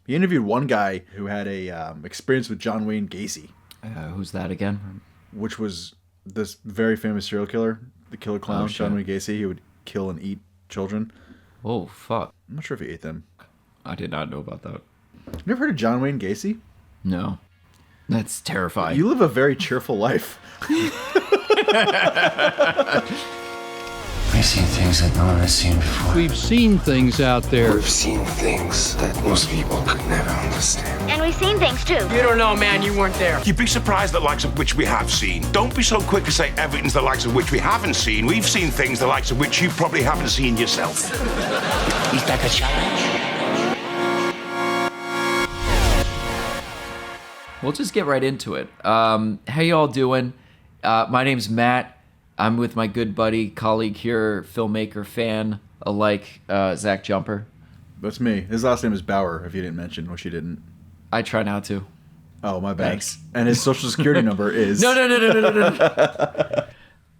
He interviewed one guy who had a experience with John Wayne Gacy, Who's that again? which was this very famous serial killer, the killer clown, shit. John Wayne Gacy. He would kill and eat children. Oh, fuck. I'm not sure if he ate them. I did not know about that. You never heard of John Wayne Gacy? No. That's terrifying. You live a very cheerful life. We've seen things that no one has seen before. We've seen things out there. We've seen things that most people could never understand. And we've seen things too. You don't know, man. You weren't there. You'd be surprised the likes of which we have seen. Don't be so quick to say everything's the likes of which we haven't seen. We've seen things the likes of which you probably haven't seen yourself. Is that a challenge? We'll just get right into it. How y'all doing? My name's Matt. I'm with my good buddy, colleague here, filmmaker, fan alike, Zach Jumper. That's me. His last name is Bauer, if you didn't mention, which you didn't. I try not to. Oh, my bad. Thanks. And his social security number is... No.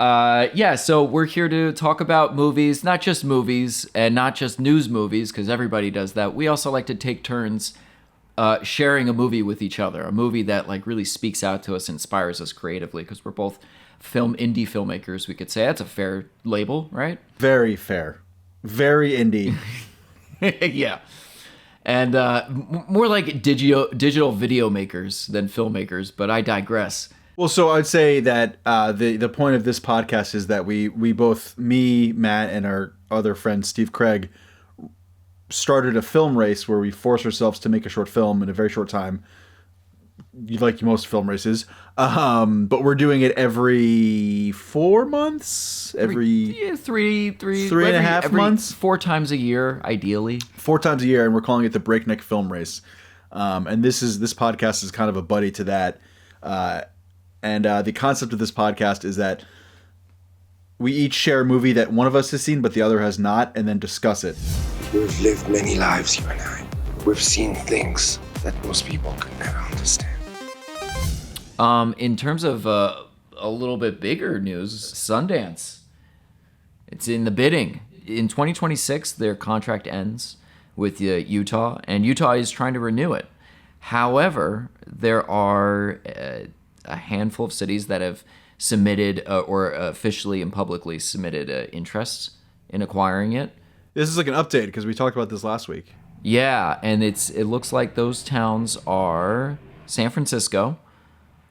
Yeah, so we're here to talk about movies, not just movies, and not just news movies, because everybody does that. We also like to take turns sharing a movie with each other, a movie that like really speaks out to us, inspires us creatively, because we're both indie filmmakers, we could say. That's a fair label, right? Very fair. Very indie. Yeah. And more like digital video makers than filmmakers, but I digress. Well, so I'd say that the point of this podcast is that we both, me, Matt, and our other friend Steve Craig, started a film race where we force ourselves to make a short film in a very short time, like most film races. But we're doing it every 4 months, three and a half months, 4 times a year, ideally. 4 times a year, and we're calling it the Breakneck Film Race. And this podcast is kind of a buddy to that. And the concept of this podcast is that we each share a movie that one of us has seen, but the other has not, and then discuss it. We've lived many lives, you and I. We've seen things that most people could never understand. In terms of a little bit bigger news, Sundance. It's in the bidding. In 2026, their contract ends with Utah, and Utah is trying to renew it. However, there are a handful of cities that have submitted or officially and publicly submitted interests in acquiring it. This is like an update because we talked about this last week. Yeah, and it looks like those towns are San Francisco,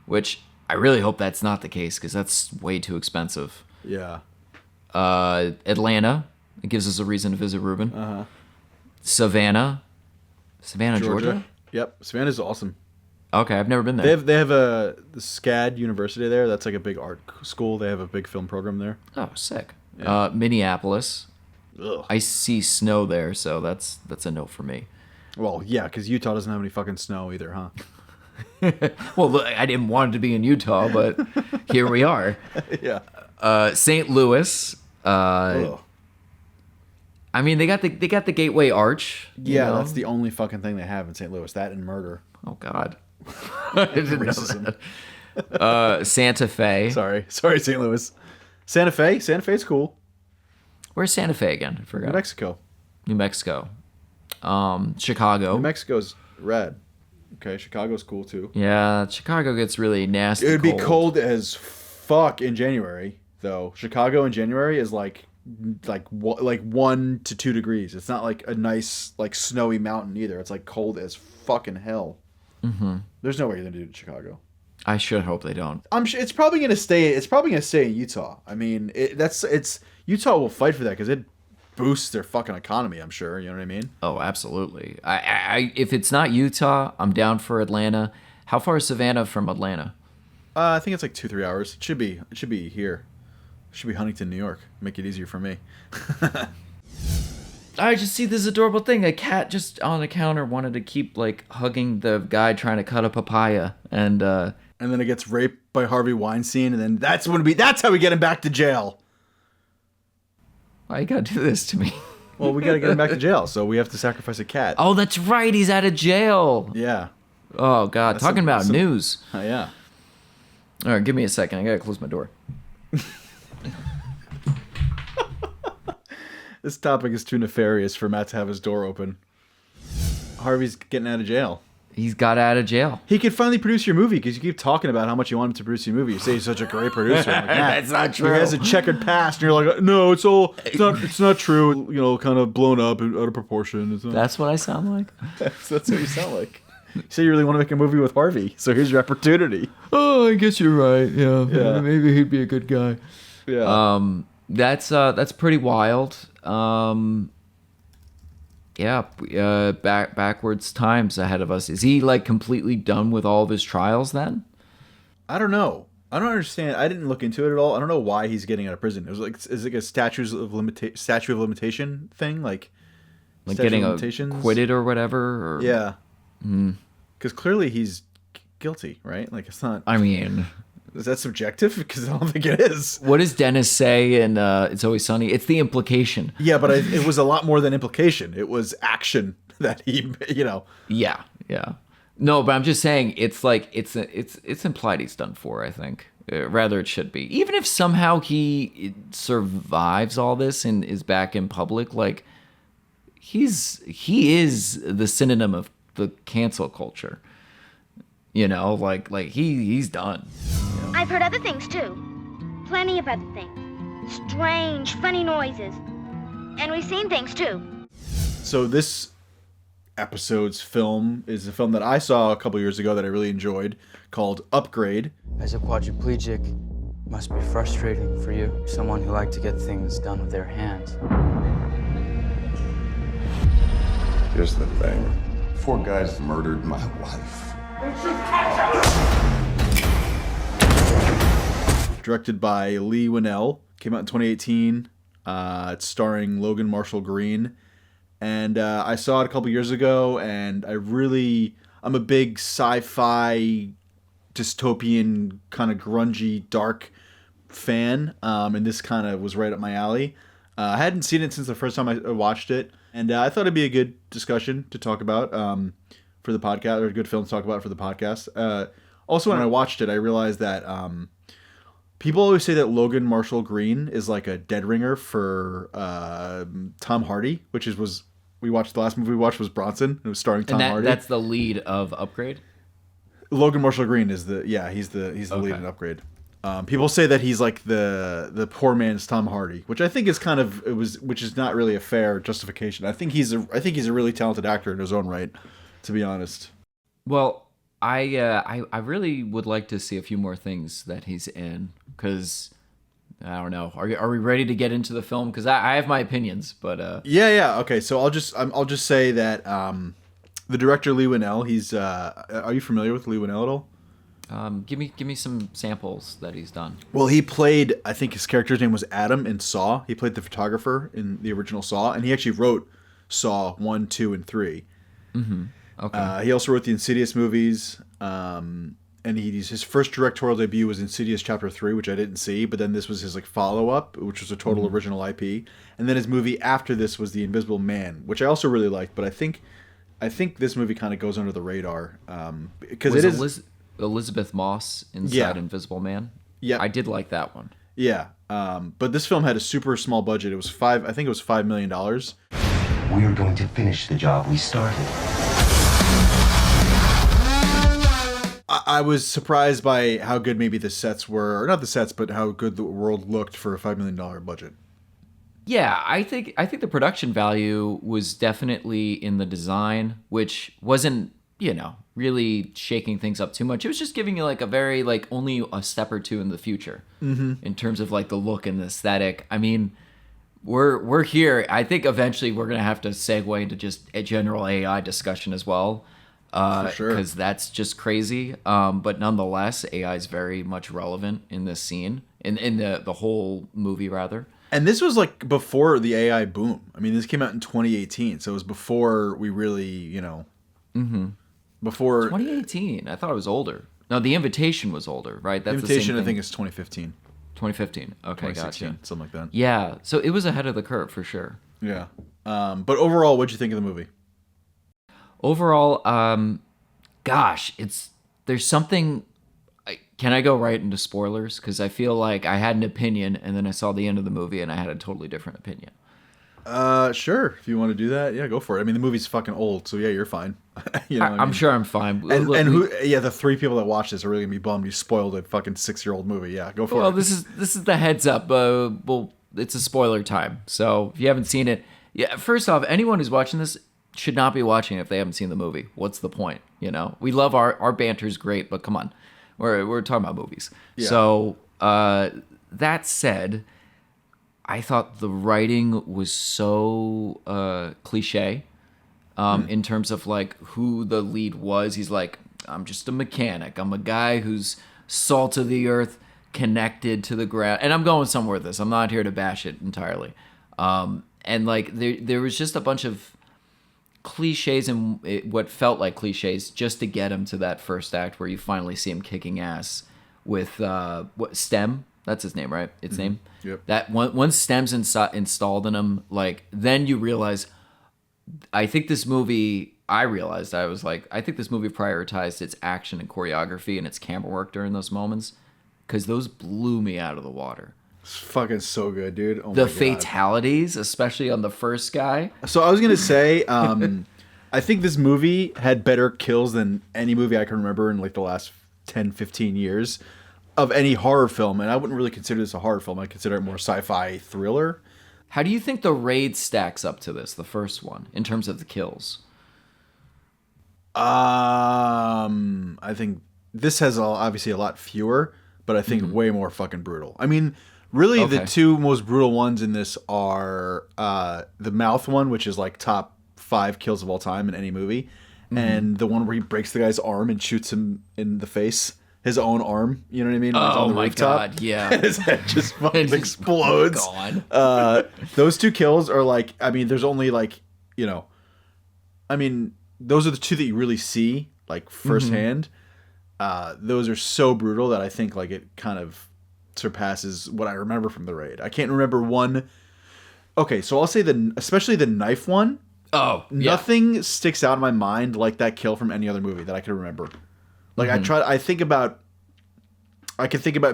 which I really hope that's not the case because that's way too expensive. Yeah. Atlanta, it gives us a reason to visit Ruben. Uh-huh. Savannah, Georgia. Yep, Savannah's awesome. Okay, I've never been there. They have the SCAD University there. That's like a big art school. They have a big film program there. Oh, sick. Yeah. Minneapolis. Ugh. I see snow there, so that's a no for me. Well, yeah, because Utah doesn't have any fucking snow either, huh? Well, look, I didn't want it to be in Utah, but here we are. Yeah. St. Louis. Ugh. I mean, they got the Gateway Arch. you Yeah, know? that's the only fucking thing they have in St. Louis. That and murder. Oh God. I didn't know Racism. that. Santa Fe. Sorry, St. Louis. Santa Fe. Santa Fe's cool. Where's Santa Fe again? I forgot. New Mexico. New Mexico. Chicago. New Mexico's red. Okay, Chicago's cool too. Yeah, Chicago gets really nasty. It would be cold as fuck in January, though. Chicago in January is like 1 to 2 degrees. It's not like a nice like snowy mountain either. It's like cold as fucking hell. Mm-hmm. There's no way you're gonna do it in Chicago. I should hope they don't. I'm sure it's probably gonna stay. It's probably gonna stay in Utah. I mean, Utah will fight for that because it boosts their fucking economy. I'm sure. You know what I mean? Oh, absolutely. I if it's not Utah, I'm down for Atlanta. How far is Savannah from Atlanta? I think it's like 2-3 hours. It should be here. It should be Huntington, New York. Make it easier for me. I just see this adorable thing. A cat just on the counter wanted to keep like hugging the guy trying to cut a papaya, and then it gets raped by Harvey Weinstein, and then that's how we get him back to jail. why you gotta do this to me? Well, we gotta get him back to jail, so we have to sacrifice a cat. Oh, that's right. He's out of jail. Yeah. Oh God, talking about news. Yeah. All right, give me a second. I gotta close my door. This topic is too nefarious for Matt to have his door open. Harvey's getting out of jail. He's got out of jail. He could finally produce your movie because you keep talking about how much you want him to produce your movie. You say he's such a great producer. I'm like, That's not true. He has a checkered past, and you're like, no, it's not true. You know, kind of blown up and out of proportion. That's what I sound like. That's what you sound like. You say you really want to make a movie with Harvey, so here's your opportunity. Oh, I guess you're right. Yeah. Maybe he'd be a good guy. Yeah. That's pretty wild. Backwards times ahead of us. Is he like completely done with all of his trials then? I don't know. I don't understand. I didn't look into it at all. I don't know why he's getting out of prison. It was like, is it a statute of limitation thing? Like getting acquitted or whatever? Or... Yeah. Because clearly he's guilty, right? Like it's not. I mean, is that subjective? Because I don't think it is. What does Dennis say in It's Always Sunny? It's the implication. Yeah, but it was a lot more than implication. It was action that he, Yeah. No, but I'm just saying it's like it's implied he's done for. I think rather it should be. Even if somehow he survives all this and is back in public, like he is the synonym of the cancel culture. Like he's done. I've heard other things too. Plenty of other things. Strange, funny noises. And we've seen things too. So this episode's film is a film that I saw a couple years ago that I really enjoyed called Upgrade. As a quadriplegic, it must be frustrating for you. Someone who liked to get things done with their hands. Here's the thing. 4 guys murdered my wife. Directed by Leigh Whannell. Came out in 2018. It's starring Logan Marshall Green. And I saw it a couple years ago, and I'm a big sci-fi, dystopian, kind of grungy, dark fan. And this kind of was right up my alley. I hadn't seen it since the first time I watched it. And I thought it'd be a good discussion to talk about for the podcast, or a good film to talk about for the podcast. Also, when I watched it, I realized that people always say that Logan Marshall Green is like a dead ringer for Tom Hardy, we watched the last movie we watched was Bronson. It was starring Tom Hardy. That's the lead of Upgrade. Logan Marshall Green is he's the lead in Upgrade. People say that he's like the poor man's Tom Hardy, which I think is which is not really a fair justification. I think he's a really talented actor in his own right, to be honest. Well, I really would like to see a few more things that he's in, because I don't know. Are we ready to get into the film? Because I have my opinions, but yeah. Okay, so I'll just say that the director Leigh Whannell. He's are you familiar with Leigh Whannell at all? Give me some samples that he's done. Well, he played, I think his character's name was Adam in Saw. He played the photographer in the original Saw, and he actually wrote Saw 1, 2, and 3. Mm-hmm. Okay. He also wrote the Insidious movies, and his first directorial debut was Insidious Chapter 3, which I didn't see, but then this was his follow-up, which was a total original IP. And then his movie after this was The Invisible Man, which I also really liked, but I think this movie kind of goes under the radar, because it is... Elizabeth Moss inside Invisible Man. Yeah, I did like that one. Yeah, but this film had a super small budget. It was $5 million. We are going to finish the job we started. I was surprised by how good maybe the sets were, or not the sets, but how good the world looked for a $5 million budget. Yeah, I think the production value was definitely in the design, which wasn't, really shaking things up too much. It was just giving you a very only a step or two in the future in terms of the look and the aesthetic. I mean, we're here. I think eventually we're gonna have to segue into just a general AI discussion as well, for sure, because that's just crazy. But nonetheless, AI is very much relevant in this scene, in the whole movie rather. And this was before the AI boom. I mean, this came out in 2018, so it was before we really, Before 2018, I thought it was older. No, The Invitation was older, right? That's The Invitation, I think, is 2015. 2015. Okay, 2016, gotcha. Something like that. Yeah, so it was ahead of the curve for sure. Yeah. But overall, what'd you think of the movie? Overall, there's something. Can I go right into spoilers? Because I feel like I had an opinion, and then I saw the end of the movie, and I had a totally different opinion. Sure. If you want to do that, yeah, go for it. I mean, the movie's fucking old, so yeah, you're fine. You know what I I'm mean? sure I'm fine. And, Look, and who? Yeah, the 3 people that watch this are really gonna be bummed. You spoiled a fucking 6-year-old movie. Yeah, go for Well, it. this is the heads up. Well, it's a spoiler time, so if you haven't seen it, yeah. First off, anyone who's watching this should not be watching it if they haven't seen the movie. What's the point? You know, we love our banter's great, but come on, we're talking about movies. Yeah. So that said, I thought the writing was so cliche in terms of like who the lead was. He's like, I'm just a mechanic. I'm a guy who's salt of the earth, connected to the ground. And I'm going somewhere with this. I'm not here to bash it entirely. And like there was just a bunch of cliches and what felt like cliches just to get him to that first act where you finally see him kicking ass with Stem. That's his name, right? Its name. Yep. That once Stem's installed in him, like then you realize. I think this movie. I realized I was like, I think this movie prioritized its action and choreography and its camera work during those moments, because those blew me out of the water. It's fucking so good, dude. Oh The my God. fatalities, especially on the first guy. So I was gonna say, I think this movie had better kills than any movie I can remember in like the last 10, 15 years of any horror film, and I wouldn't really consider this a horror film. I consider it more sci-fi thriller. How do you think The Raid stacks up to this, the first one, in terms of the kills? I think this has obviously a lot fewer, but I think way more fucking brutal. I mean, really, the Okay. 2 most brutal ones in this are the mouth one, which is like top 5 kills of all time in any movie, and the one where he breaks the guy's arm and shoots him in the face. His own arm, you know what I mean? When he's Oh on the my rooftop. God, yeah. His head just fucking It's explodes. gone. Those 2 kills are like, I mean, there's only like, you know, I mean, those are the 2 that you really see like firsthand. Those are so brutal that I think like it kind of surpasses what I remember from The Raid. I can't remember one. Okay, so I'll say especially the knife one. Oh, yeah. Nothing sticks out in my mind like that kill from any other movie that I can remember. Like I can think about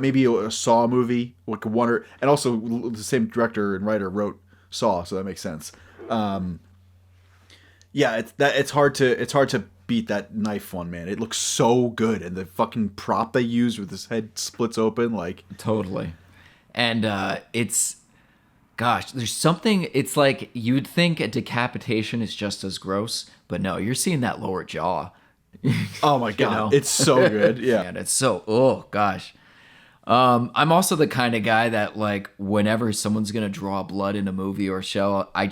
maybe a Saw movie, like and also the same director and writer wrote Saw, so that makes sense. Yeah, it's hard to beat that knife one, man. It looks so good, and the fucking prop they used with his head splits open, like Totally. And it's, gosh, there's something, it's like you'd think a decapitation is just as gross, but no, you're seeing that lower jaw. oh my god, know? it's so good. Yeah. And it's so, oh gosh. I'm also the kind of guy that like whenever someone's gonna draw blood in a movie or show, I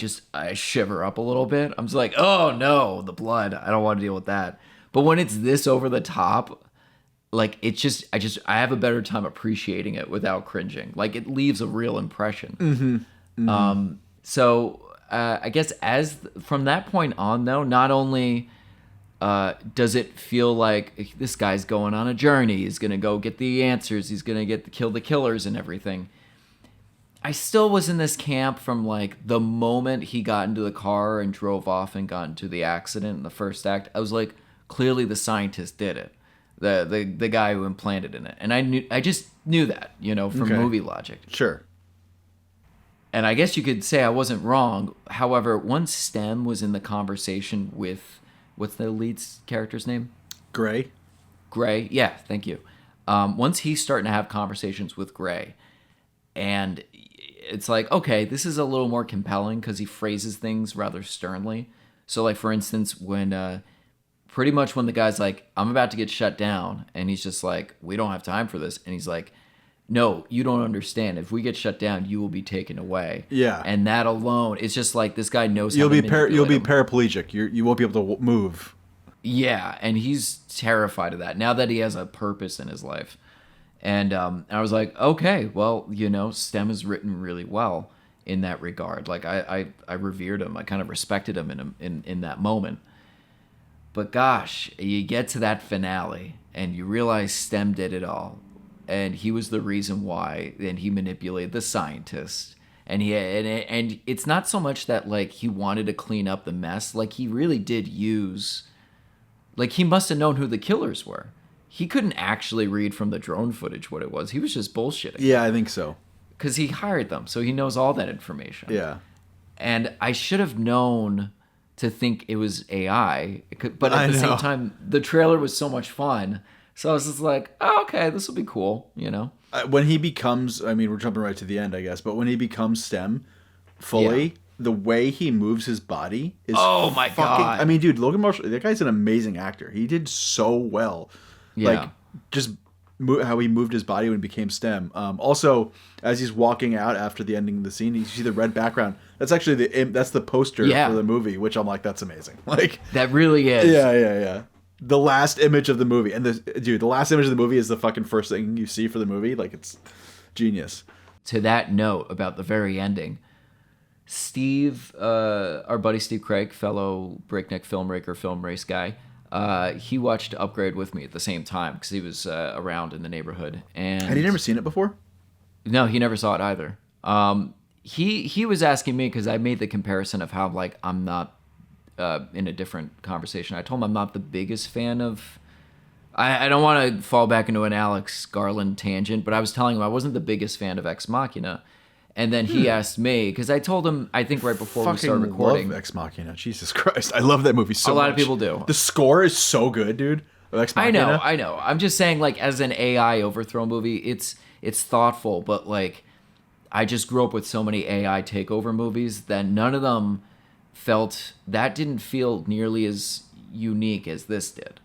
shiver up a little bit. I'm just like, oh no, the blood. I don't want to deal with that. But when it's this over the top, like it just I have a better time appreciating it without cringing. Like it leaves a real impression. So I guess from that point on though, not only does it feel like this guy's going on a journey, he's gonna go get the answers, he's gonna kill the killers and everything. I still was in this camp from like the moment he got into the car and drove off and got into the accident in the first act. I was like, clearly the scientist did it, the guy who implanted in it, and I just knew that, you know, from Okay. movie logic. Sure. And I guess you could say I wasn't wrong. However, once Stem was in the conversation with, what's the lead character's name? Gray. Gray. Yeah, thank you. Once he's starting to have conversations with Gray, and it's like, okay, this is a little more compelling because he phrases things rather sternly. So, like, for instance, when pretty much when the guy's like, I'm about to get shut down, and he's just like, we don't have time for this. And he's like, no, you don't understand. If we get shut down, you will be taken away. Yeah. And that alone, it's just like this guy knows You'll how to be manipulate him. paraplegic. You won't be able to move. Yeah, and he's terrified of that now that he has a purpose in his life. And I was like, okay, well, you know, Stem is written really well in that regard. Like I revered him. I kind of respected him in that moment. But gosh, you get to that finale and you realize Stem did it all. And he was the reason why, and he manipulated the scientist. And and it's not so much that like he wanted to clean up the mess, like he really did use, like he must have known who the killers were. He couldn't actually read from the drone footage what it was. He was just bullshitting. Yeah, I think so. Because he hired them, so he knows all that information. Yeah. And I should have known to think it was AI, but at the same time, the trailer was so much fun. So I was just like, oh, okay, this will be cool, you know? When he becomes, I mean, we're jumping right to the end, I guess, but when he becomes STEM fully, the way he moves his body is oh my God. I mean, dude, Logan Marshall, that guy's an amazing actor. He did so well. Yeah. Like, just how he moved his body when he became STEM. Also, as he's walking out after the ending of the scene, you see the red background. That's actually that's the poster for the movie, which I'm like, that's amazing. Like, that really is. Yeah. The last image of the movie, and the last image of the movie is the fucking first thing you see for the movie. Like, it's genius. To that note about the very ending, Steve, our buddy Steve Craig, fellow Breakneck filmmaker, film race guy, he watched Upgrade with me at the same time because he was around in the neighborhood. And had he never seen it before? No, he never saw it either. He was asking me because I made the comparison of how, like, I'm not in a different conversation. I told him I'm not the biggest fan of. I don't want to fall back into an Alex Garland tangent, but I was telling him I wasn't the biggest fan of Ex Machina. And then he asked me, because I told him, I think right before we started recording. I love Ex Machina. Jesus Christ. I love that movie so much. A lot of people do. The score is so good, dude. Of Ex Machina. I know. I'm just saying, like, as an AI overthrow movie, it's thoughtful, but, like, I just grew up with so many AI takeover movies that none of them didn't feel nearly as unique as this did.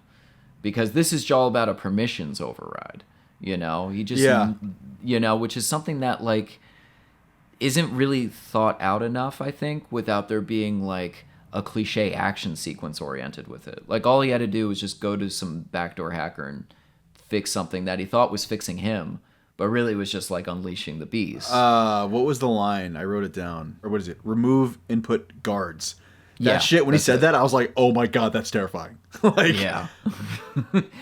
Because this is all about a permissions override, you know? Which is something that, like, isn't really thought out enough, I think, without there being, like, a cliche action sequence oriented with it. Like, all he had to do was just go to some backdoor hacker and fix something that he thought was fixing him, but really was just, like, unleashing the beast. What was the line? I wrote it down. Or what is it? Remove input guards. That shit, when he said that, I was like, oh my God, that's terrifying. Like, yeah.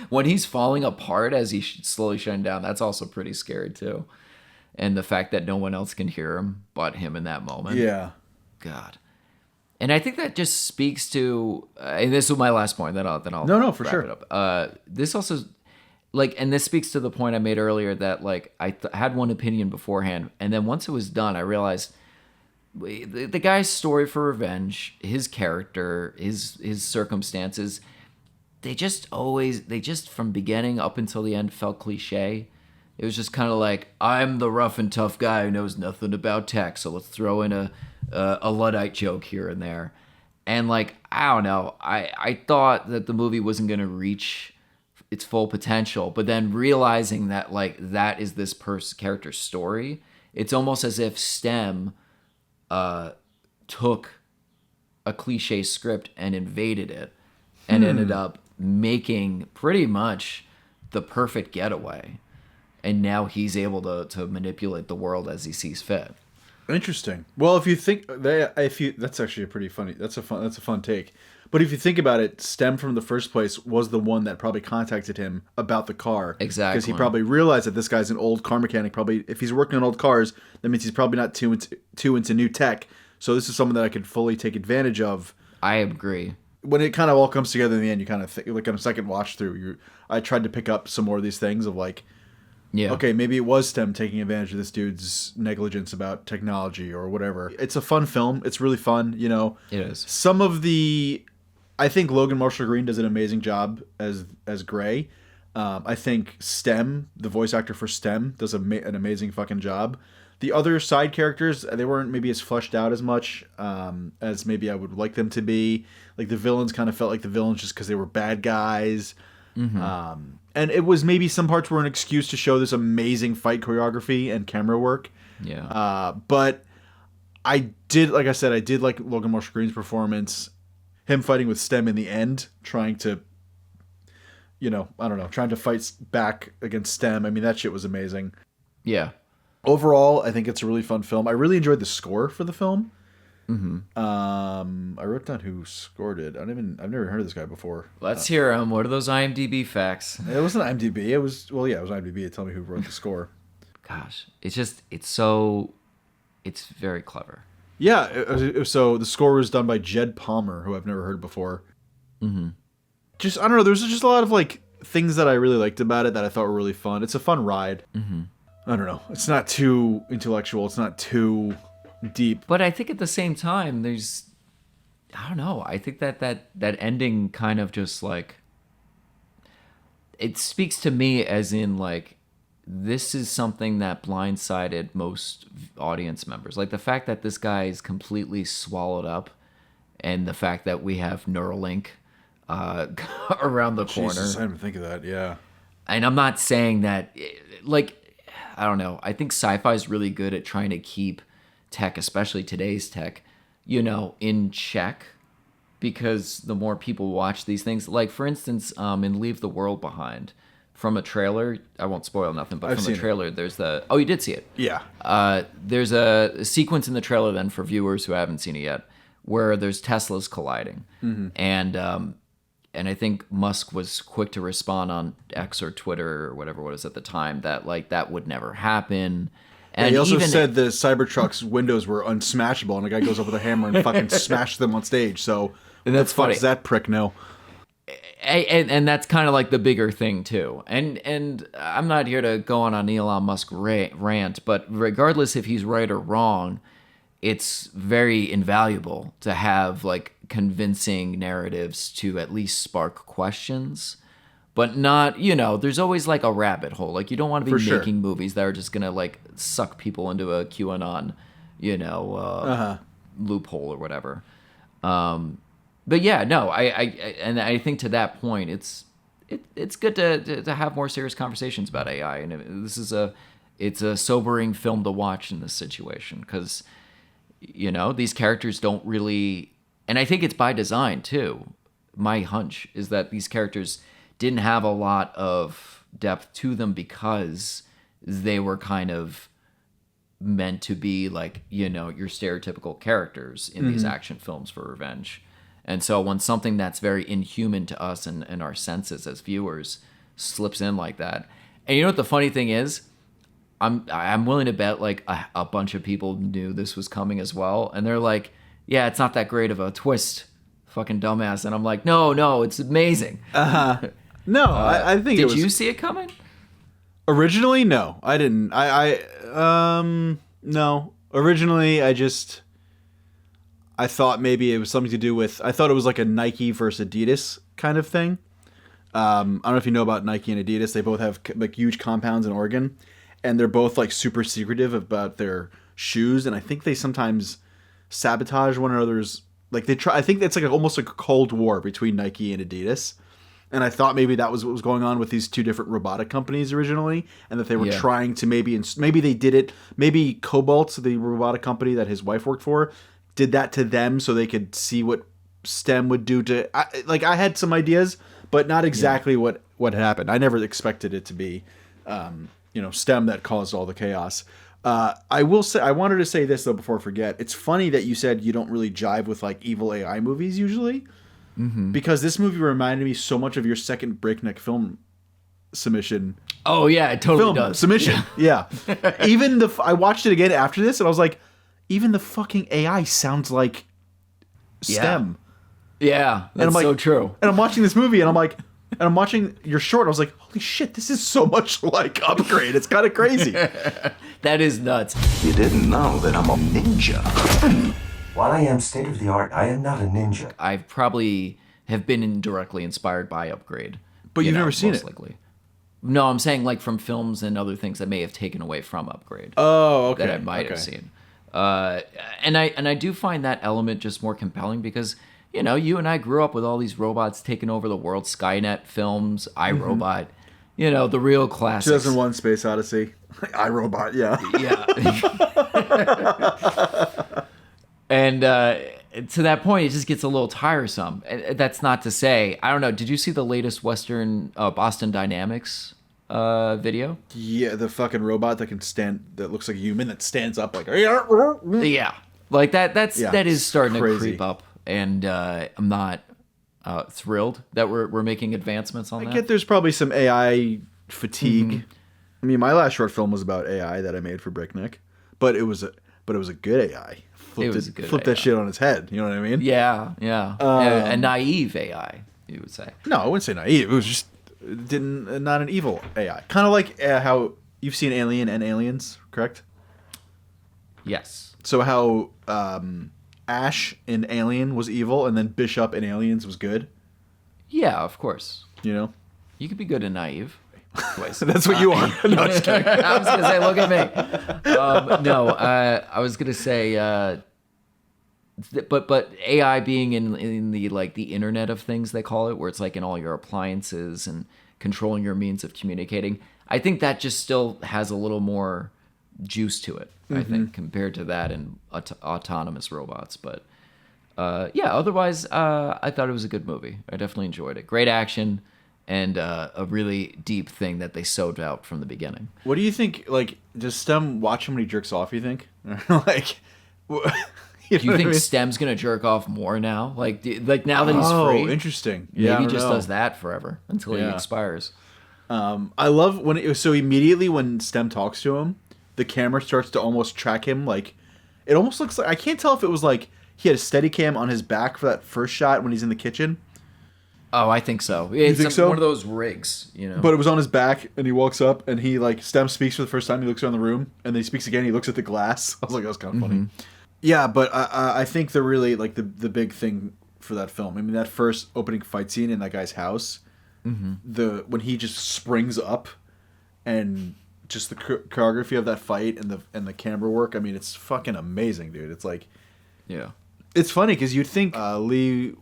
When he's falling apart as he's slowly shutting down, that's also pretty scary, too. And the fact that no one else can hear him but him in that moment. Yeah. God. And I think that just speaks to, and this is my last point, then I'll No, for wrap sure. it up. This also, like, and this speaks to the point I made earlier that, like, I had one opinion beforehand, and then once it was done, I realized the guy's story for revenge, his character, his circumstances, they just from beginning up until the end felt cliche. It was just kind of like, I'm the rough and tough guy who knows nothing about tech, so let's throw in a Luddite joke here and there. And, like, I don't know, I thought that the movie wasn't going to reach its full potential, but then realizing that, like, that is this character's story, it's almost as if STEM took a cliche script and invaded it and ended up making pretty much the perfect getaway. And now he's able to manipulate the world as he sees fit. Interesting. Well, if you think that's actually a pretty funny. That's a fun take. But if you think about it, STEM from the first place was the one that probably contacted him about the car. Exactly. Because he probably realized that this guy's an old car mechanic. Probably, if he's working on old cars, that means he's probably not too into new tech. So this is something that I could fully take advantage of. I agree. When it kind of all comes together in the end, you kind of think, like on a second watch through, I tried to pick up some more of these things of, like, yeah, okay, maybe it was STEM taking advantage of this dude's negligence about technology or whatever. It's a fun film. It's really fun, you know. It is. I think Logan Marshall Green does an amazing job as Gray. I think STEM, the voice actor for STEM, does an amazing fucking job. The other side characters, they weren't maybe as fleshed out as much as maybe I would like them to be. Like, the villains kind of felt like the villains just because they were bad guys. Mm-hmm. And it was maybe some parts were an excuse to show this amazing fight choreography and camera work. Yeah. But I did like Logan Marshall Green's performance. Him fighting with STEM in the end, trying to fight back against STEM. I mean, that shit was amazing. Yeah. Overall, I think it's a really fun film. I really enjoyed the score for the film. Mm-hmm. I wrote down who scored it. I've never heard of this guy before. Let's hear him. What are those IMDb facts? It wasn't IMDb. It was IMDb to tell me who wrote the score. Gosh, it's very clever. Yeah. So the score was done by Jed Palmer, who I've never heard before. Mm-hmm. Just, I don't know. There's just a lot of, like, things that I really liked about it that I thought were really fun. It's a fun ride. Mm-hmm. I don't know. It's not too intellectual. It's not too deep. But I think at the same time, I don't know. I think that ending kind of just like, it speaks to me as in like, this is something that blindsided most audience members. Like the fact that this guy is completely swallowed up, and the fact that we have Neuralink around the corner. Jesus, I didn't think of that. Yeah. And I'm not saying that, like, I don't know. I think sci-fi is really good at trying to keep tech, especially today's tech, in check, because the more people watch these things, like for instance, in Leave the World Behind, from a trailer, I won't spoil nothing, but from the trailer, there's you did see it. Yeah. There's a sequence in the trailer then for viewers who haven't seen it yet, where there's Teslas colliding, and I think Musk was quick to respond on X or Twitter or whatever it was at the time that like that would never happen. And he also said the Cybertruck's windows were unsmashable, and a guy goes up with a hammer and fucking smashed them on stage. So that's funny. Does that prick know? And that's kind of like the bigger thing too. And I'm not here to go on an Elon Musk rant, but regardless if he's right or wrong, it's very invaluable to have like convincing narratives to at least spark questions, but not, there's always like a rabbit hole. Like you don't want to be making movies that are just going to like suck people into a QAnon, loophole or whatever. But yeah, no, I think to that point, it's good to have more serious conversations about AI. And it's a sobering film to watch in this situation because, these characters don't really, and I think it's by design too. My hunch is that these characters didn't have a lot of depth to them because they were kind of meant to be like, your stereotypical characters in these action films for revenge. And so when something that's very inhuman to us and our senses as viewers slips in like that, and you know what the funny thing is? I'm willing to bet like a bunch of people knew this was coming as well, and they're like, yeah, it's not that great of a twist, fucking dumbass. And I'm like, no, it's amazing. No, I think did you see it coming? Originally, no, I didn't. No. Originally, I thought maybe it was something to do with, I thought it was like a Nike versus Adidas kind of thing. I don't know if you know about Nike and Adidas. They both have like huge compounds in Oregon, and they're both like super secretive about their shoes. And I think they sometimes sabotage one another's, like they try, I think it's like almost like a cold war between Nike and Adidas. And I thought maybe that was what was going on with these two different robotic companies originally, and that they were trying to maybe they did it. Maybe Cobalt, the robotic company that his wife worked for, did that to them so they could see what STEM would do to. I had some ideas, but not exactly what happened. I never expected it to be, STEM that caused all the chaos. I will say, I wanted to say this though before I forget. It's funny that you said you don't really jive with like evil AI movies usually. Because this movie reminded me so much of your second Breakneck film submission. Oh yeah, it totally does. Submission, yeah. Even I watched it again after this, and I was like, even the fucking AI sounds like STEM. Yeah, that's and I'm like, so true. And I'm watching this movie, and I'm like, and I'm watching your short. I was like, holy shit, this is so much like Upgrade. It's kind of crazy. That is nuts. You didn't know that I'm a ninja. While I am state of the art, I am not a ninja. I probably have been indirectly inspired by Upgrade. But you've never seen it? Likely. No, I'm saying like from films and other things that may have taken away from Upgrade. Oh, okay. That I might have seen. And I do find that element just more compelling because, you and I grew up with all these robots taking over the world. Skynet films, iRobot, the real classics. 2001 Space Odyssey. iRobot, yeah. Yeah. And to that point, it just gets a little tiresome. That's not to say, I don't know, did you see the latest Western Boston Dynamics video? Yeah, the fucking robot that looks like a human that stands up like... Yeah. Like that is starting crazy. To creep up. And I'm not thrilled that we're making advancements on that. I get there's probably some AI fatigue. I mean, my last short film was about AI that I made for Breakneck, but it was a good AI. Flipped that shit on its head. You know what I mean? Yeah. A naive AI, you would say. No, I wouldn't say naive. It was just not an evil AI. Kind of like how you've seen Alien and Aliens, correct? Yes. So how Ash in Alien was evil, and then Bishop in Aliens was good. Yeah, of course. You know, You could be good and naive. that's what you are. No, just kidding. I was gonna say, look at me. No, I was gonna say, but AI being in the like the Internet of Things, they call it, where it's like in all your appliances and controlling your means of communicating. I think that just still has a little more juice to it. I think compared to that and autonomous robots, but yeah. Otherwise, I thought it was a good movie. I definitely enjoyed it. Great action. And a really deep thing that they sewed out from the beginning. What do you think? Like, does Stem watch him when he jerks off? You think? Like, do you think Stem's gonna jerk off more now? Like now that he's free? Oh, interesting. Maybe Yeah, he just does that forever until he Yeah. expires. I love when it was so immediately when Stem talks to him, the camera starts to almost track him. Like, it almost looks like, I can't tell if it was like he had a steady cam on his back for that first shot when he's in the kitchen. Oh, I think so. It's think so? one of those rigs, you know. But it was on his back, and he walks up, and he, like, Stem speaks for the first time. He looks around the room, and then he speaks again. He looks at the glass. I was like, that was kind of funny. Yeah, but I think the really, like, the big thing for that film, I mean, that first opening fight scene in that guy's house, when he just springs up, and just the choreography of that fight and the camera work, I mean, it's fucking amazing, dude. It's like, yeah, it's funny because you'd think Lee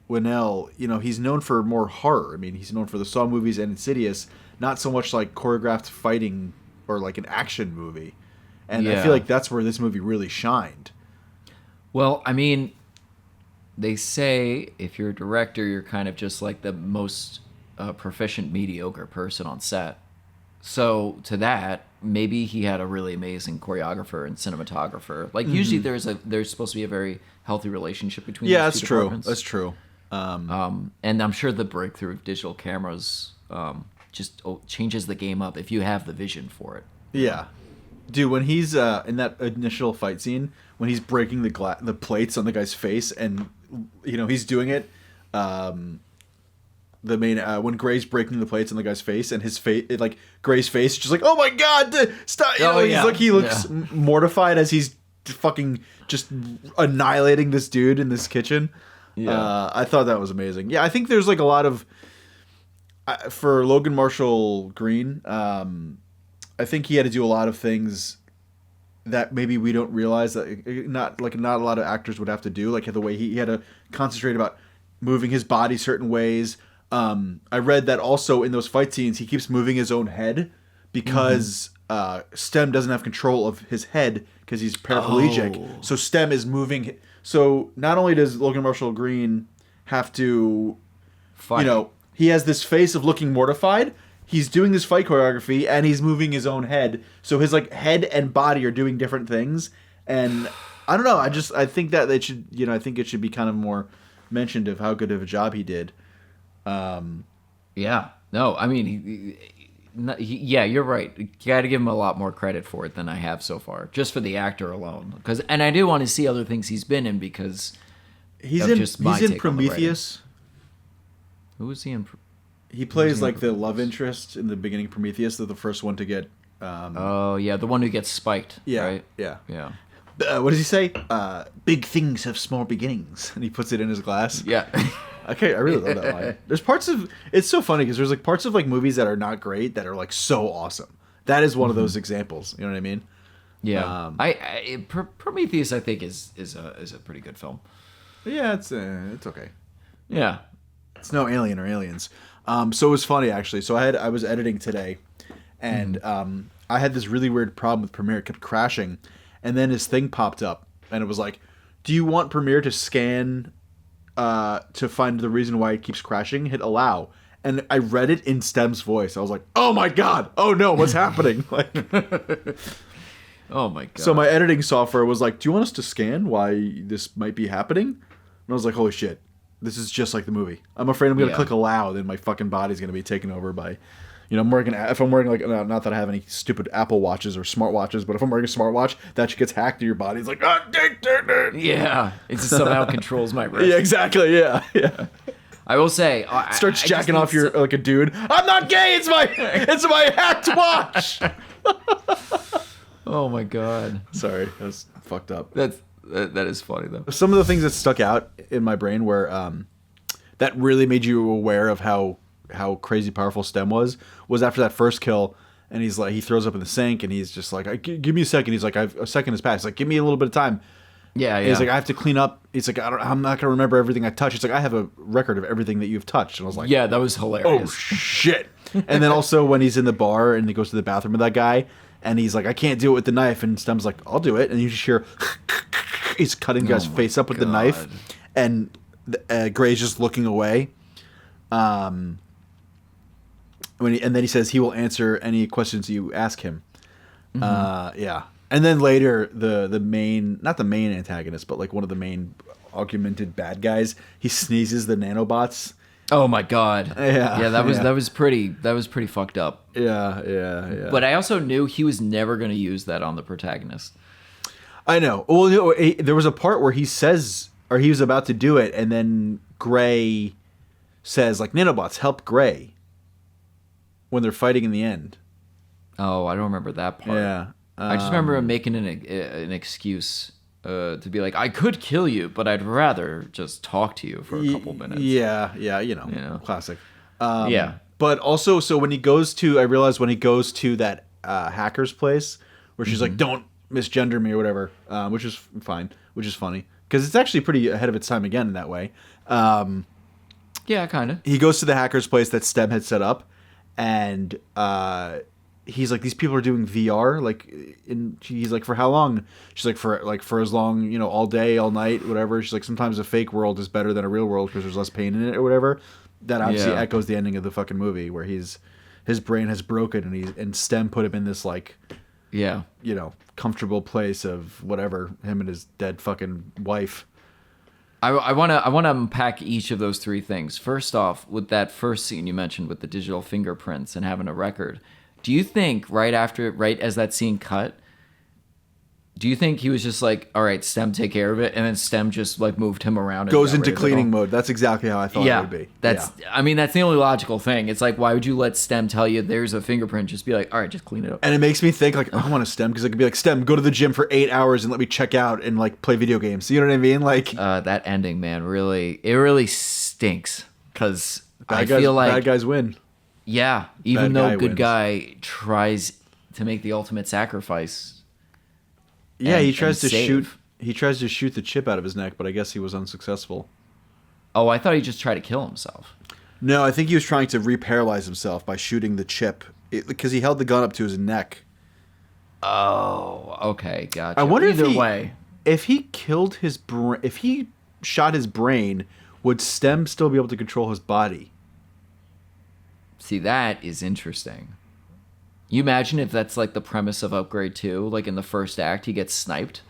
Winnell, you know, he's known for more horror. I mean, he's known for the Saw movies and Insidious, not so much like choreographed fighting or like an action movie. And I feel like that's where this movie really shined. Well, I mean, they say if you're a director, you're kind of just like the most proficient mediocre person on set. So to that, maybe he had a really amazing choreographer and cinematographer. Like usually there's supposed to be a very healthy relationship between those two departments. That's true. And I'm sure the breakthrough of digital cameras just changes the game up if you have the vision for it. Yeah. Dude, when he's in that initial fight scene, when he's breaking the plates on the guy's face, and you know he's doing it, the main when Gray's breaking the plates on the guy's face, and his face, like Gray's face, just like, oh my god, stop! You know, he's like, he looks mortified as he's fucking just annihilating this dude in this kitchen. Yeah, I thought that was amazing. Yeah, I think there's like a lot of for Logan Marshall Green. I think he had to do a lot of things that maybe we don't realize that not a lot of actors would have to do. Like the way he had to concentrate about moving his body certain ways. I read that also in those fight scenes he keeps moving his own head because Stem doesn't have control of his head because he's paraplegic. Oh. So Stem is moving. So not only does Logan Marshall Green have to fight, you know, he has this face of looking mortified. He's doing this fight choreography and he's moving his own head. So his like head and body are doing different things. And I don't know. I think that they should, you know, I think it should be kind of more mentioned of how good of a job he did. Yeah. No, I mean, yeah, you're right. You got to give him a lot more credit for it than I have so far, just for the actor alone. And I do want to see other things he's been in because he's in Prometheus. Who was he in? He plays like the love interest in the beginning of Prometheus. They're the first one to get. Oh yeah, the one who gets spiked. Yeah, right? Yeah. What does he say? Big things have small beginnings, and he puts it in his glass. Yeah. Okay, I really love that line. There's parts of it's so funny because there's like parts of like movies that are not great that are like so awesome. That is one of those examples. You know what I mean? Yeah. Prometheus, I think, is a pretty good film. Yeah, it's okay. Yeah. It's no Alien or Aliens. So it was funny actually. So I was editing today, and I had this really weird problem with Premiere. It kept crashing, and then his thing popped up, and it was like, "Do you want Premiere to scan to find the reason why it keeps crashing? Hit allow." And I read it in Stem's voice. I was like, "Oh my god! Oh no! What's happening?" Like, oh my god! So my editing software was like, "Do you want us to scan why this might be happening?" And I was like, "Holy shit! This is just like the movie. I'm afraid I'm gonna click allow, then my fucking body's gonna be taken over by, you know, if I'm wearing like not that I have any stupid Apple watches or smartwatches, but if I'm wearing a smartwatch, that shit gets hacked to your body. It's like yeah, it somehow controls my wrist. Yeah, exactly. Yeah. I will say, starts jacking off your like a dude. I'm not gay. It's my hacked watch. Oh my god. Sorry, that's fucked up. That is funny though. Some of the things that stuck out in my brain were that really made you aware of how crazy powerful Stem was after that first kill, and he's like, he throws up in the sink, and he's just like, give me a second. He's like, a second has passed. He's like, give me a little bit of time. Yeah, And yeah. he's like, I have to clean up. He's like, I'm not gonna remember everything I touched. He's like, I have a record of everything that you've touched. And I was like, Yeah, that was oh hilarious. shit. And then also when he's in the bar and he goes to the bathroom with that guy, and he's like, I can't do it with the knife, and Stem's like, I'll do it, and you just hear he's cutting the guy's face up with the knife, and Gray's just looking away. And then he says he will answer any questions you ask him. Yeah. And then later, the main, not the main antagonist, but like one of the main augmented bad guys, he sneezes the nanobots. Oh my god. Yeah, that was pretty fucked up. Yeah. But I also knew he was never going to use that on the protagonist. I know. Well, there was a part where he says, or he was about to do it, and then Gray says, like, nanobots, help Gray, when they're fighting in the end. Oh, I don't remember that part. Yeah. I just remember him making an excuse to be like, I could kill you, but I'd rather just talk to you for a couple minutes. Yeah, you know. Classic. Yeah. But also, so when he goes to, I realized when he goes to that hacker's place, where she's like, don't misgender me or whatever, which is fine, which is funny. Because it's actually pretty ahead of its time again in that way. Yeah, kind of. He goes to the hacker's place that Stem had set up, and he's like, these people are doing VR, like, he's like, for how long? She's like, for as long, all day, all night, whatever. She's like, sometimes a fake world is better than a real world because there's less pain in it or whatever. That obviously echoes the ending of the fucking movie where his brain has broken and Stem put him in this like, comfortable place of whatever, him and his dead fucking wife. I want to unpack each of those three things. First off, with that first scene you mentioned with the digital fingerprints and having a record, do you think right as that scene cut, do you think he was just like, all right, Stem, take care of it, and then Stem just like moved him around and goes got into rid of it cleaning all? mode? That's exactly how I thought it would be. I mean, that's the only logical thing. It's like, why would you let Stem tell you there's a fingerprint? Just be like, all right, just clean it up. And it makes me think like, I want to Stem, because I could be like, Stem, go to the gym for 8 hours and let me check out and like play video games. You know what I mean? Like that ending, man, it really stinks because I feel like bad guys win. Yeah, even Bad though guy good wins. guy tries to make the ultimate sacrifice. Yeah, and- he tries to and save. shoot. He tries to shoot the chip out of his neck, but I guess he was unsuccessful. Oh, I thought he just tried to kill himself. No, I think he was trying to reparalyze himself by shooting the chip because he held the gun up to his neck. Oh, okay, gotcha. I wonder Either if way. if he killed his brain, if he shot his brain, would Stem still be able to control his body? See, that is interesting. You imagine if that's like the premise of Upgrade 2, like in the first act, he gets sniped.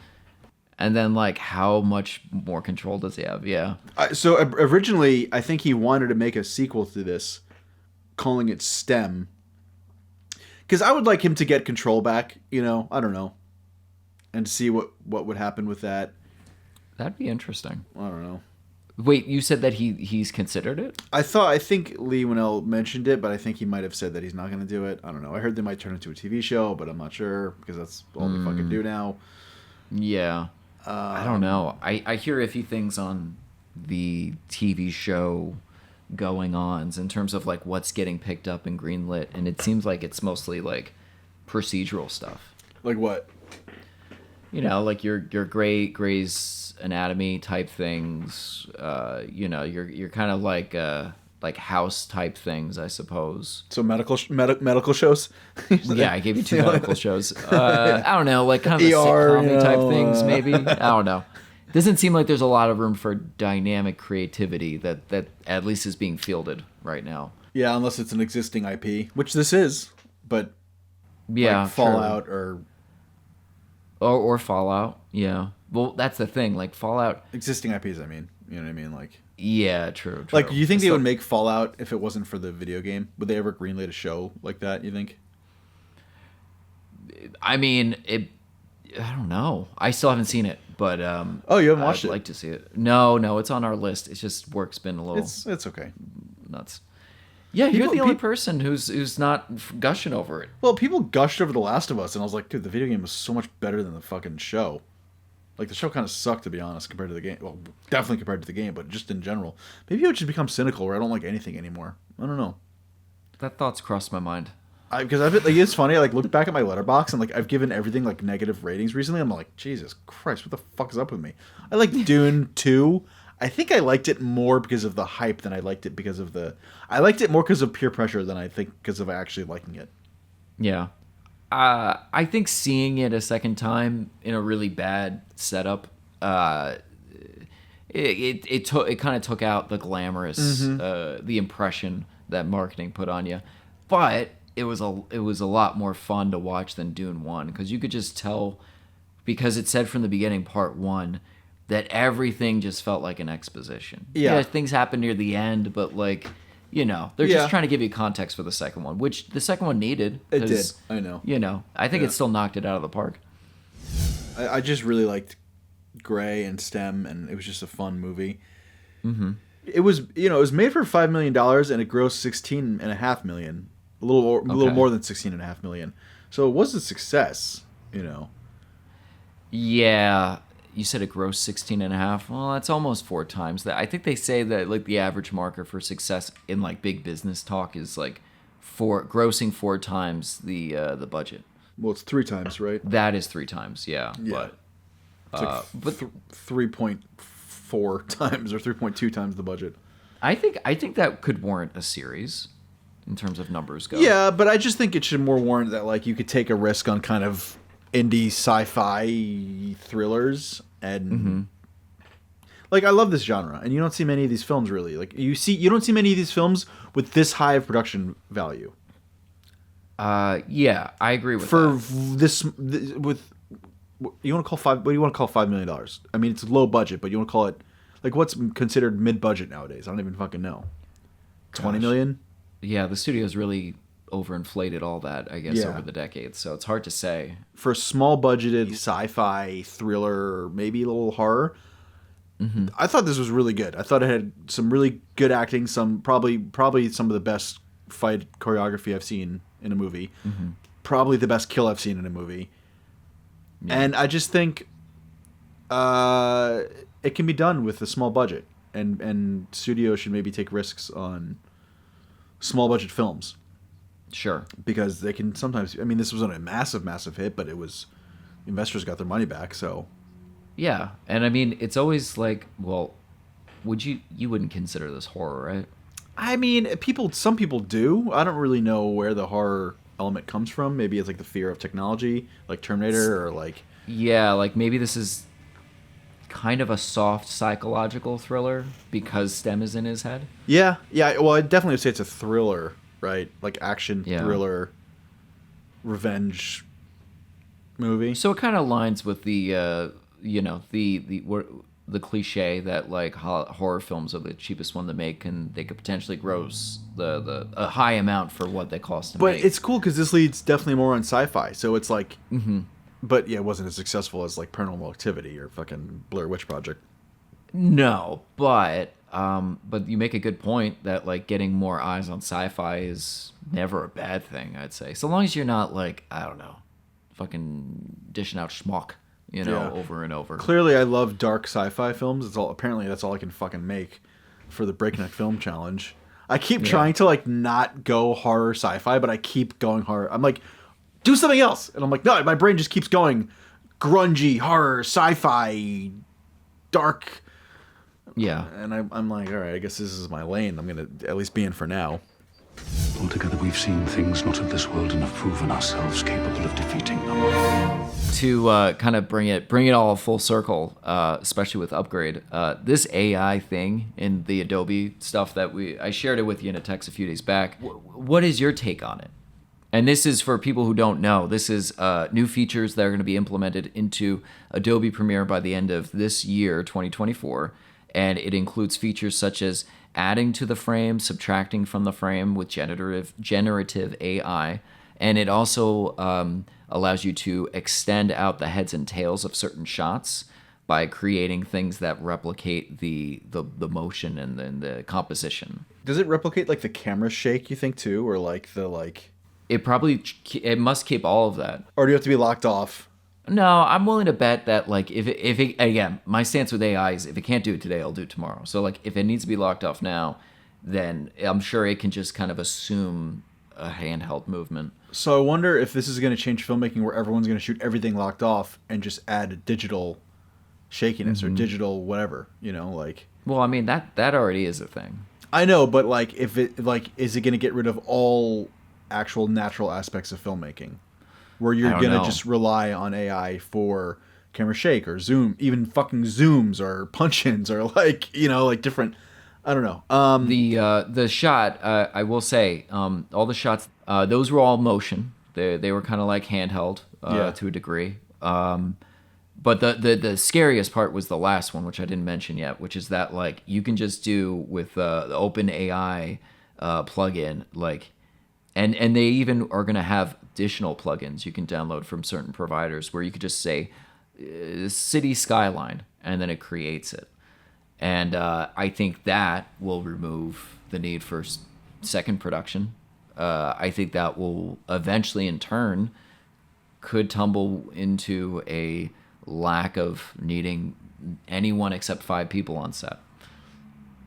And then, like, how much more control does he have? Yeah. So originally, I think he wanted to make a sequel to this, calling it Stem. Because I would like him to get control back, I don't know. And see what would happen with that. That'd be interesting. I don't know. Wait, you said that he's considered it? I think Lee Winnell mentioned it, but I think he might have said that he's not going to do it. I don't know. I heard they might turn it into a TV show, but I'm not sure because that's all they fucking do now. Yeah. I don't know. I hear iffy things on the TV show going ons in terms of like what's getting picked up and greenlit, and it seems like it's mostly like procedural stuff. Like what? Like your Grey's Anatomy type things. You're kind of like House type things, I suppose. So medical shows. Yeah, I gave you two medical shows. I don't know, like kind of the ER, sitcom type things, maybe. I don't know. Doesn't seem like there's a lot of room for dynamic creativity that at least is being fielded right now. Yeah, unless it's an existing IP, which this is, but Yeah, like Fallout or Fallout. Yeah. Well, that's the thing. Like Fallout. existing IPs. I mean, you know what I mean? Like, Yeah, true. like, do you think they would make Fallout if it wasn't for the video game? Would they ever greenlight a show like that? You think? I mean, I don't know. I still haven't seen it, but Oh, you haven't watched I'd it? like to see it. No, it's on our list. It's just work's been a little It's okay. nuts. Yeah, you're People- the only peop- person who's not gushing over it. Well, people gushed over The Last of Us, and I was like, dude, the video game was so much better than the fucking show. Like, the show kind of sucked, to be honest, compared to the game. Well, definitely compared to the game, but just in general. Maybe I would just become cynical where I don't like anything anymore. I don't know. That thought's crossed my mind. Because I've been, like, it's funny, I like look back at my letterbox and like I've given everything like negative ratings recently. I'm like, Jesus Christ, what the fuck is up with me? I liked Dune 2. I think I liked it more because of the hype than I liked it because of I liked it more because of peer pressure than I think because of actually liking it. Yeah. I think seeing it a second time in a really bad setup, it kind of took out the glamorous, the impression that marketing put on you. But it was a lot more fun to watch than Dune 1 because you could just tell, because it said from the beginning, part 1, that everything just felt like an exposition. Yeah. Things happen near the end, but like, you know, they're Yeah. just trying to give you context for the second one, which the second one needed. It 'cause, did. I know. You know, I think it still knocked it out of the park. I just really liked Gray and STEM, and it was just a fun movie. Mm-hmm. It was, it was made for $5 million and it grossed $16.5 million, a little more than $16.5 million. So it was a success, Yeah, you said it grossed 16.5. Well, that's almost 4 times that. I think they say that like the average marker for success in like big business talk is like grossing 4 times the budget. Well, it's 3 times, right? That is 3 times, yeah. Yeah. But It's like 3.4 times or 3.2 times the budget. I think that could warrant a series in terms of numbers go. Yeah, but I just think it should more warrant that like you could take a risk on kind of indie sci-fi thrillers and like I love this genre, and you don't see many of these films really. Like you don't see many of these films with this high of production value. Yeah, I agree with For that. with you want to call what do you want to call $5 million? I mean, it's low budget, but you want to call it like what's considered mid-budget nowadays? I don't even fucking know. 20 million? Yeah, the studio's really overinflated all that, I guess, Yeah. over the decades. So it's hard to say. For a small budgeted sci-fi thriller, maybe a little horror. I thought this was really good. I thought it had some really good acting, some probably some of the best fight choreography I've seen in a movie. Probably the best kill I've seen in a movie. Yeah. And I just think it can be done with a small budget, and studios should maybe take risks on small budget films. Sure. Because they can sometimes, I mean, this wasn't a massive hit, but it was, investors got their money back, so. Yeah, and I mean, it's always like, well, you wouldn't consider this horror, right? I mean, some people do. I don't really know where the horror element comes from. Maybe it's like the fear of technology, like Terminator, or like. Yeah, like maybe this is kind of a soft psychological thriller because STEM is in his head. Yeah. Well, I definitely would say it's a thriller, right? Like action, thriller, revenge movie. So it kind of aligns with the, the cliche that like horror films are the cheapest one to make, and they could potentially gross a high amount for what they cost to but make. It's cool because this leads definitely more on sci-fi, so it's like. But yeah, it wasn't as successful as like Paranormal Activity or fucking Blair Witch Project. No, but you make a good point that like getting more eyes on sci-fi is never a bad thing, I'd say. So long as you're not like, I don't know, fucking dishing out schmuck, over and over. Clearly, I love dark sci-fi films. Apparently that's all I can fucking make for the Breakneck Film Challenge. I keep trying to like not go horror sci-fi, but I keep going horror. I'm like, do something else, and I'm like, no, my brain just keeps going grungy, horror, sci-fi, dark. Yeah. And I'm like, all right, I guess this is my lane. I'm gonna at least be in for now. Altogether, we've seen things not of this world and have proven ourselves capable of defeating them. To kind of bring it all full circle, especially with Upgrade, this AI thing in the Adobe stuff that I shared it with you in a text a few days back. What is your take on it? And this is for people who don't know. This is new features that are going to be implemented into Adobe Premiere by the end of this year, 2024. And it includes features such as adding to the frame, subtracting from the frame with generative AI. And it also allows you to extend out the heads and tails of certain shots by creating things that replicate the motion and then the composition. Does it replicate like the camera shake, you think, too, or like the like? It must keep all of that. Or do you have to be locked off? No, I'm willing to bet that like if it again, my stance with AI is if it can't do it today, I'll do it tomorrow. So like if it needs to be locked off now, then I'm sure it can just kind of assume a handheld movement. So I wonder if this is going to change filmmaking, where everyone's going to shoot everything locked off and just add digital shakiness or digital whatever, like. Well, I mean that already is a thing. I know, but like if it like is it going to get rid of all actual natural aspects of filmmaking, where you're going to just rely on AI for camera shake or zoom, even fucking zooms or punch-ins or like, like different, I don't know. The shot, I will say, all the shots, those were all motion. They were kind of like handheld to a degree. But the scariest part was the last one, which I didn't mention yet, which is that like you can just do with the OpenAI plugin, like, and they even are going to have additional plugins you can download from certain providers where you could just say city skyline and then it creates it. And I think that will remove the need for second production. I think that will eventually, in turn, could tumble into a lack of needing anyone except 5 people on set.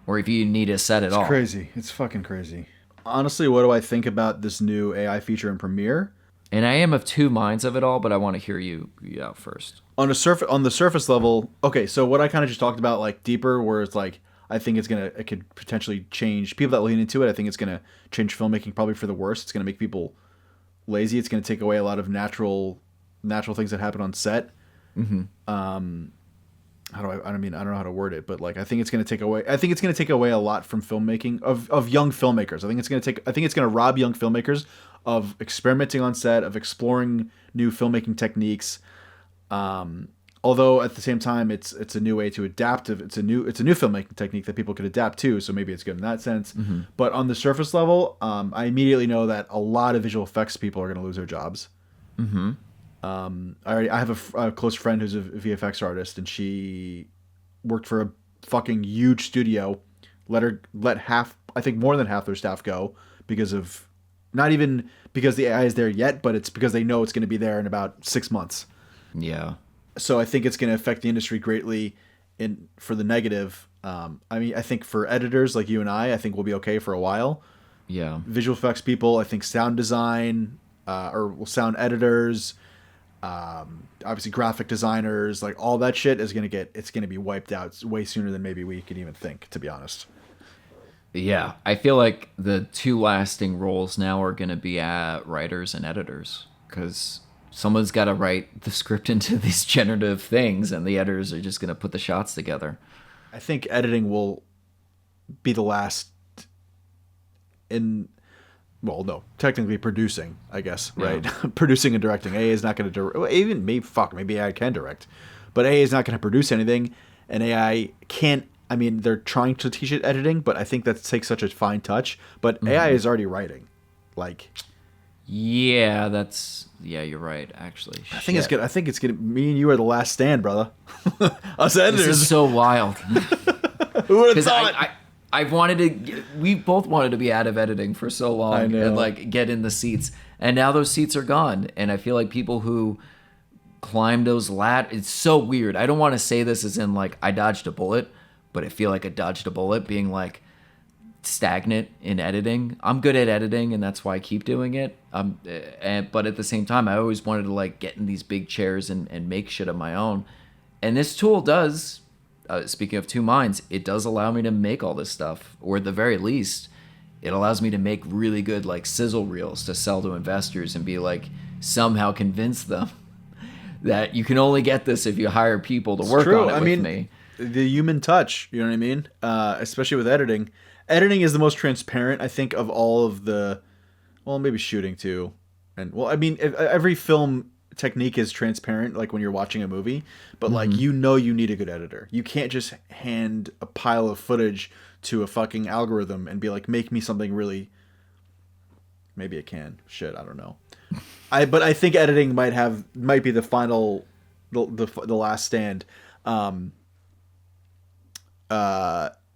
Or if you need a set at all. It's crazy. It's fucking crazy. Honestly, what do I think about this new AI feature in Premiere? And I am of two minds of it all, but I want to hear you out first. On the surface level, okay, so what I kind of just talked about, like deeper, where it's like I think it could potentially change people that lean into it. I think it's gonna change filmmaking probably for the worse. It's gonna make people lazy. It's gonna take away a lot of natural things that happen on set. Mm-hmm. I don't know how to word it, but like I think it's gonna take away a lot from filmmaking of young filmmakers. I think it's gonna rob young filmmakers of experimenting on set, of exploring new filmmaking techniques. Although at the same time, it's a new way to adapt. It's a new filmmaking technique that people could adapt to. So maybe it's good in that sense. Mm-hmm. But on the surface level, I immediately know that a lot of visual effects people are going to lose their jobs. Mm-hmm. I have a close friend who's a VFX artist, and she worked for a fucking huge studio. Let half, I think more than half their staff go because of, not even because the AI is there yet, but it's because they know it's going to be there in about 6 months. Yeah. So I think it's going to affect the industry greatly for the negative. I think for editors like you and I think we'll be okay for a while. Yeah. Visual effects people, I think sound design, or sound editors, obviously graphic designers, like all that shit it's going to be wiped out way sooner than maybe we could even think, to be honest. Yeah. I feel like the two lasting roles now are going to be writers and editors, because someone's got to write the script into these generative things, and the editors are just going to put the shots together. I think editing will be the last technically producing, I guess, right? Yeah. Producing and directing. AI is not going to direct. Even maybe AI can direct, but AI is not going to produce anything, and AI can't. I mean, they're trying to teach it editing, but I think that takes such a fine touch. But AI is already writing, like. Yeah, you're right, actually. I think it's good. Me and you are the last stand, brother. Us editors. This is so wild. Who would have thought? We both wanted to be out of editing for so long and like get in the seats. And now those seats are gone. And I feel like people who climb those it's so weird. I don't want to say this as in like I dodged a bullet, but I feel like I dodged a bullet being like stagnant in editing. I'm good at editing, and that's why I keep doing it. But at the same time, I always wanted to like get in these big chairs and make shit of my own. And this tool does, speaking of two minds, it does allow me to make all this stuff, or at the very least, it allows me to make really good like sizzle reels to sell to investors and be like somehow convince them that you can only get this if you hire people to work on it with me. The human touch, you know what I mean? Especially with editing. Editing is the most transparent, I think, of all of the, well, maybe shooting too. And well, I mean, every film technique is transparent, like when you're watching a movie, but like, you need a good editor. You can't just hand a pile of footage to a fucking algorithm and be like, make me something really, maybe it can. Shit, I don't know. But I think editing might be the final, the last stand.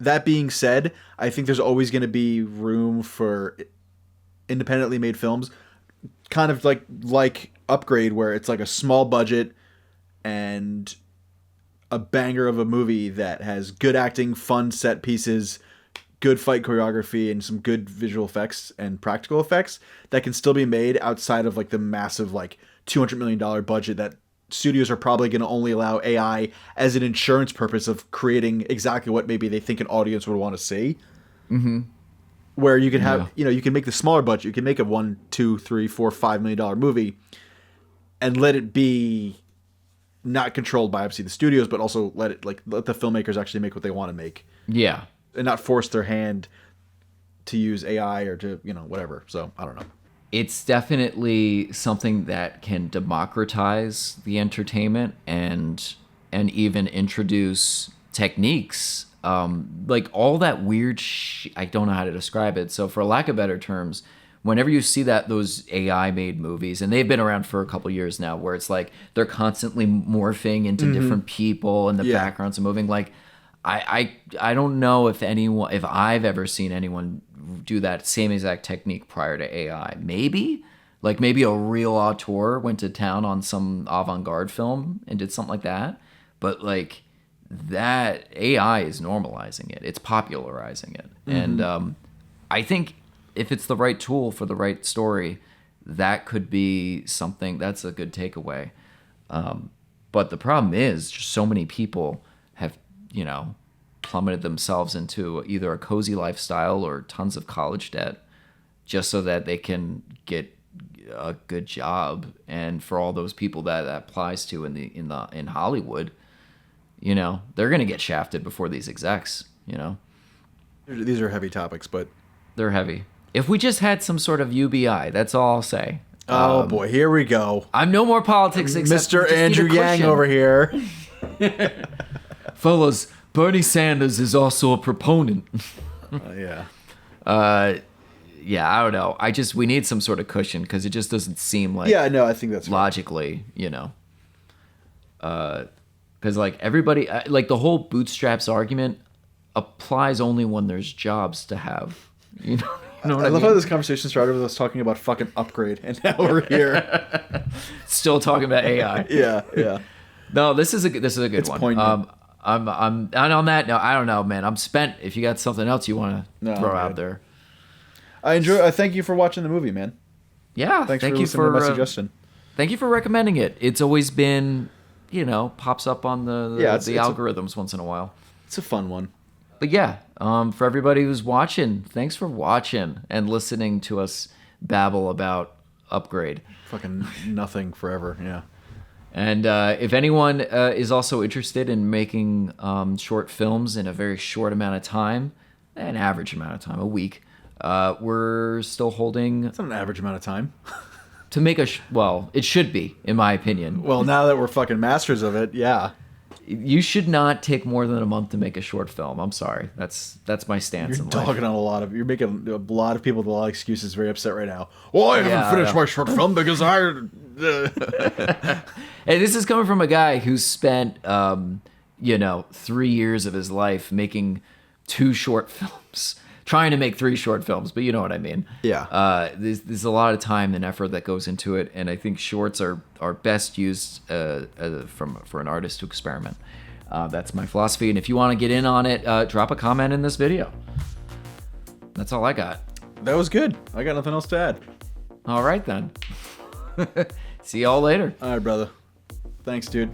That being said, I think there's always going to be room for independently made films, kind of like Upgrade, where it's like a small budget and a banger of a movie that has good acting, fun set pieces, good fight choreography, and some good visual effects and practical effects that can still be made outside of like the massive like $200 million budget that studios are probably going to only allow AI as an insurance purpose of creating exactly what maybe they think an audience would want to see. Mm-hmm. Where you can have, you can make the smaller budget, you can make a $1, $2, $3, $4, $5 million movie and let it be not controlled by obviously the studios, but also let the filmmakers actually make what they want to make. Yeah. And not force their hand to use AI or to, whatever. So I don't know. It's definitely something that can democratize the entertainment and even introduce techniques. Like all that weird I don't know how to describe it. So for lack of better terms, whenever you see those AI made movies, and they've been around for a couple years now, where it's like they're constantly morphing into different people and the backgrounds are moving. Like I don't know if I've ever seen anyone do that same exact technique prior to AI. Maybe a real auteur went to town on some avant-garde film and did something like that. But like that AI is normalizing it. It's popularizing it. Mm-hmm. And I think if it's the right tool for the right story, that could be something that's a good takeaway. But the problem is just so many people have, plummeted themselves into either a cozy lifestyle or tons of college debt just so that they can get a good job. And for all those people that applies to in Hollywood, they're going to get shafted before these execs, These are heavy topics, but they're heavy. If we just had some sort of UBI, that's all I'll say. Oh boy, here we go. I'm no more politics except Mr. Andrew Yang over here. Fellas, Bernie Sanders is also a proponent. Yeah. Yeah, I don't know. We need some sort of cushion because it just doesn't seem like. Yeah, no, I think that's logically, because like everybody, like the whole bootstraps argument applies only when there's jobs to have. I love how this conversation started with us talking about fucking Upgrade, and now we're here still talking about AI. Yeah. No, this is a good it's one. Poignant. I'm and on that note, I don't know, man. I'm spent. If you got something else you want to throw out there, I thank you for watching the movie, man. Yeah, thank you for my suggestion. Thank you for recommending it. It's always been, pops up on the algorithms once in a while. It's a fun one. But yeah, for everybody who's watching, thanks for watching and listening to us babble about Upgrade. Fucking nothing forever, yeah. And if anyone is also interested in making short films in a very short amount of time, an average amount of time, a week, we're still holding... It's not an average amount of time. To make it should be, in my opinion. Well, now that we're fucking masters of it, yeah. You should not take more than a month to make a short film. I'm sorry. That's my stance in life. You're making a lot of people with a lot of excuses very upset right now. Well, I haven't finished my short film because Hey, this is coming from a guy who's spent 3 years of his life making 2 short films. Trying to make 3 short films, but you know what I mean. Yeah. There's a lot of time and effort that goes into it, and I think shorts are best used for an artist to experiment. That's my philosophy, and if you want to get in on it, drop a comment in this video. That's all I got. That was good. I got nothing else to add. All right, then. See y'all later. All right, brother. Thanks, dude.